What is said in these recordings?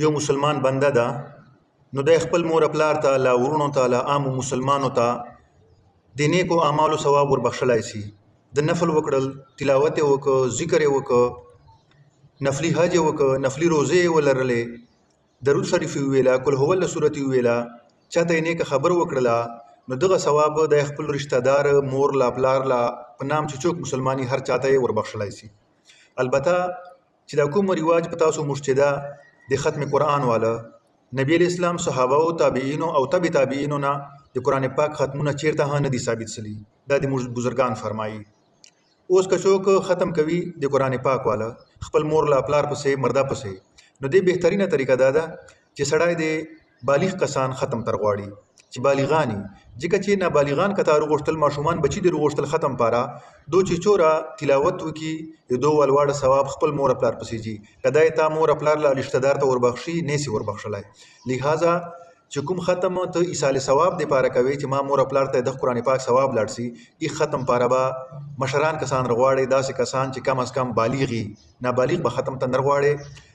یو مسلمان بنده ده، نو د خپل مور پلار ته، له ورونو ته، له عامو مسلمانو ته د نیکو اعمالو ثواب وربخښلی سي. د نفل وکړل، تلاوت یې وکړه، ذکر یې وکړه، نفلي حج یې وکړه، نفلي روزې یې ولرلې، درود شریف یې وویله، قل هو الله صورت یې وویله، چاته یې نیکه خبر وکړله، نو دغه ثواب د خپل رشته دار مور لا پلار لا په نام چې څوک مسلماني هر چاته یې وربخښلی سي. البته چې دا کوم رواج په تاسو موږ چې ده د ختم قرآن والا نبی علیہ السلام صحابه او تابعینو او تبع تابعینو نه د قرآن پاک ختمونه چیرته هم نه دي ثابت سلی. دا د موږ بزرګان فرمایي. اوس که څوک ختم کوي د قرآن پاک والا خپل مور لا پلار پسې مرده پسې، نو د بهترینه طریقه دا ده چې سړی د بالغ کسان ختم تر غواړي چې بالغانی، ځکه چې نابالغان کته روغشتل ماشومان بچی د روغشتل ختم پاره دو چې چورا تلاوت وکي دو ولواړه ثواب خپل مور پلار پسې جي کدای تا مور پلار لا رشتہ دار ته وربخشي نيسي وربخشلای. لہذا چې کوم ختم ته ایصال ثواب دی پاره کوي چې ما مور پلار ته د قرآن پاک ثواب لاړسي، ای ختم پاره به مشران کسان رغواړي، داسې کسان چې کم از کم بالغي، نابالغ به ختم ته نرغواړي.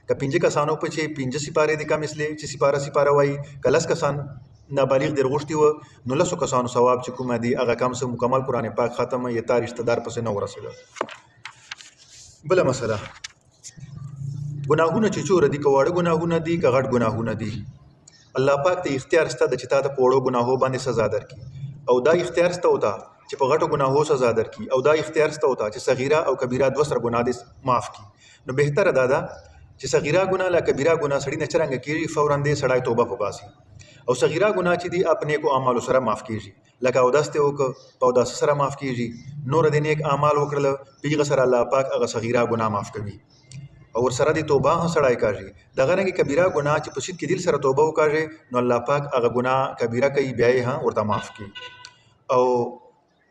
که پنځه کسانو په چې پنځه سپاره دي کم اسلي چې سپاره وای، کلس کسان نابالغ در غوښتي و، نو لسو کسانو ثواب چې کومه دی هغه کم څه مکمل قرآن پاک ختم یې تا رشتہ دار پسې نه ورسېده. بله مسله، ګناهونه چې چوره دي، که واړه ګناهونه دي که غټ ګناهونه دي، الله پاک ته اختیار شته چې تا ته په وړو ګناهو باندې سزا درکړي، او دا اختیار شته وته چې په غټو ګناهو سزا درکړي، او دا اختیار شته وته چې صغیره او کبیره دوه سره ګناه دې معاف کړي. نو بهتره دا ده چې صغیره ګناه لا کبیره ګناه سړي نه څرنګه کېږي فوراً دې سړی توبه وباسي، او صغیره ګناه چې دی اپنے کو اعمالو سره معاف کیږي، لکه اودس ته وکړه په اودس سره معاف کیږي، نور د نیک اعمال وکړل پیغه سره الله پاک هغه صغیره ګناه معاف کوي، او ور سره د توبه هم سړی کوي. دغه رنګ کبیره ګناه چې په شت کې دل سره توبه وکړي، نو الله پاک هغه ګناه کبیره کوي بیا یې هم ورته معاف کوي. او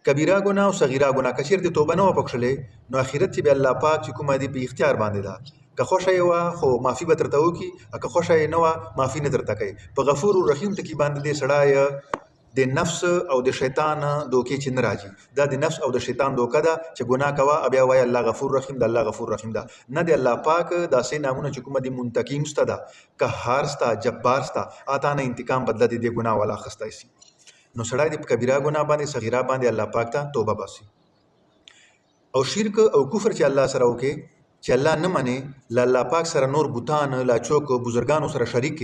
کبیره ګناه او صغیره ګناه کچیر د توبه نه وبخښلې، نو اخرت کې به الله پاک چې کومه دی په اختیار باندې ده، که خوښه یې وه خو معافي به درته وکړي، که خوښه یې نه وه معافي نه درته کوي. په غفور الرحیم ټکي باندې دې سړی د نفس او د شیطان دوکې چې نه راځي، دا د نفس او د شیطان دوکه ده چې ګناه کوه بیا وایي الله غفور رحیم ده، الله غفور رحیم ده. نه د الله پاک داسې نامونه چې کومه د منتقیم سته ده، قهار سته، جبار سته، اتا نه انتقام بدله د دې ګناه والا اخیستی سي. نو سړی د کبیره ګناه باندې صغیره باندې الله پاک ته توبه باسي. او شرک او کفر چې الله سره وکړي چې الله نه مني، له الله پاک سره نور بوتان لا چوک بزرګانو سره شریک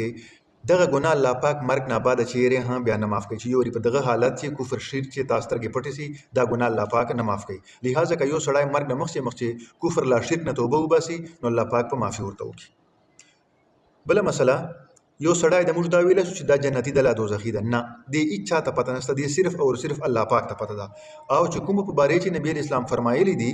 دغه ګناه الله پاک مرګ نه بعد چیرې هم بیا نه معاف کوي، چې یوري په دغه حالت چې کفر شرک چې تاسو ترګې پټې سي دا ګناه الله پاک نه معاف کوي. لہذا که یو سړی مرګ نه مخکې کفر لا شرک نه توبه وباسي، نو الله پاک په معافي ورته وکړي. بله مسله، یو سړی د موږ دا ویلی شو چې دا جنتي ده لا دوزخي ده، نه دې هېڅ چا ته پته نشته، دې صرف او صرف الله پاک ته پته ده. او چې کومو په باره چې نبي اسلام فرمایلی دي،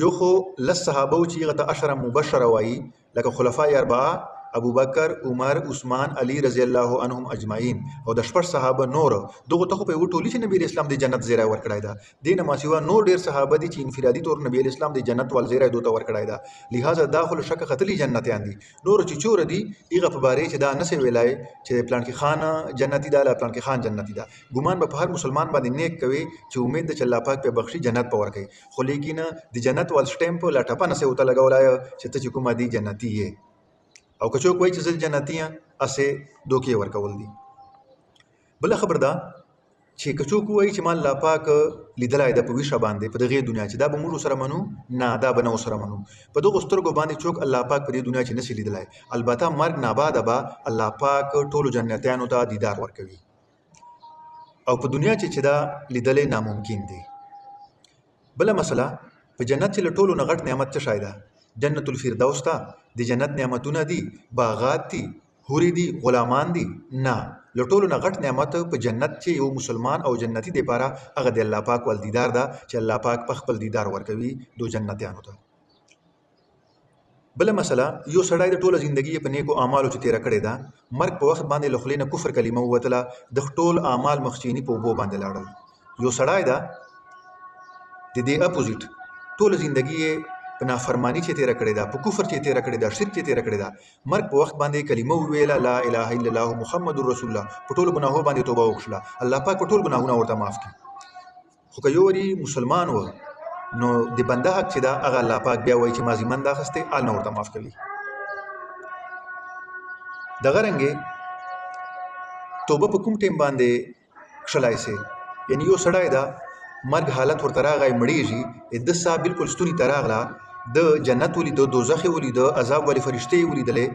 یو خو لس صحابه چې هغه ته عشره مبشره وایي، لکه خلفای اربعه ابو بکر، عمر، عثمان، علی رضی الله عنهم اجمعین، او د شپږ صحابه نور دغه ته خو په یو ټولي چې نبی اسلام د جنت زیری ورکړی ده، دې نه ما سوا نور ډېر صحابه دي چې انفرادي طور نبی اسلام د جنت ول زیری دوته ورکړی ده. لہذا دا خو شک ختلی جنتیان دي. نور چې چور دي هغه په باره چې دا نسې ویلای چې پلان کې خان جنتی ده، لا پلان کې خان جنتی ده. ګمان به هر مسلمان باندې نیک کوي چې امید ده چې الله پاک په بخشي جنت په ورکړي، خو لیکن د جنت ول سټیمپ لا ټپه نسې وته لګولای چې ته چې کومه دي جنتی یې، او که څوک وایي چې زه جنتي یم اسې دوکې ورکول دي. بله خبر ده چې که څوک وایي چې ما الله پاک لیدلی ده په ویښه باندې په دغې دنیا چې دا به موږ سره منو، نه دا به نه ورسره منو. په دغو سترګو باندې څوک الله پاک په دې دنیا کې نشي لیدلی، البته مرګ نه بعده به الله پاک ټولو جنتیانو ته دیدار ورکوي، او په دنیا چې دا لیدلی ناممکن دی. بله مسله، په جنت چې له ټولو نه غټ نعمت څه شی ده؟ جنت الفردوس ته د جنت نعمتونه دي، باغات دي، حورې دي، غلامان دي. نه، له ټولو نه غټ نعمت په جنت چې یو مسلمان او جنتی دپاره هغه د الله پاک ول دیدار ده، چې الله پاک په خپل دیدار ورکوي دو جنتیانو ته. بله مسله، یو سړی د ټوله زندګي په نیکو اعمالو چې تېره کړې ده، مرګ په وخت باندې له خولې نه کفر کلمه ووتله، د ټول اعمال مخچیني په اوبو باندې لاړل. یو سړی ده د دې اپوزیټ ټوله زندګي په نافرمانی چې تېره کړې ده، په کفر چې تېره کړې ده، شرک چې تېره کړې ده، مرګ په وخت باندې کلمه وویله لا اله الا الله محمد رسول الله، په ټولو ګناهو باندې توبه وکړله، الله پاک په ټول ګناهونه ورته معاف کړي. خو که یو وری مسلمان و، نو د بنده حق چې ده هغه الله پاک بیا وایي چې ما ذمن ده اخیستی، هلته ورته معاف کوي. دغه رنګې توبه په کوم ټیم باندې کښلی سي، یعنی یو سړی دا مرګ حالت ورته راغی مړېږي، د ساه بلکل ستوني ته راغله، د جنت ولیده، دوزخ یې ولیده، عذاب والې فرشتې یې ولیدلې،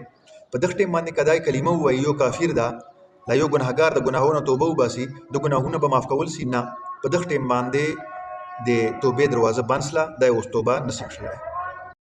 په دغه ټیم باندې که دا کلمه ووایي یو کافر ده، دا یو ګناهګار د ګناهونو توبه وباسي، د ګناهونه به معاف کول سي نه، په دغه ټیم باندې د توبې دروازه بند سله، دا یې اوس توبه نسي کښلی.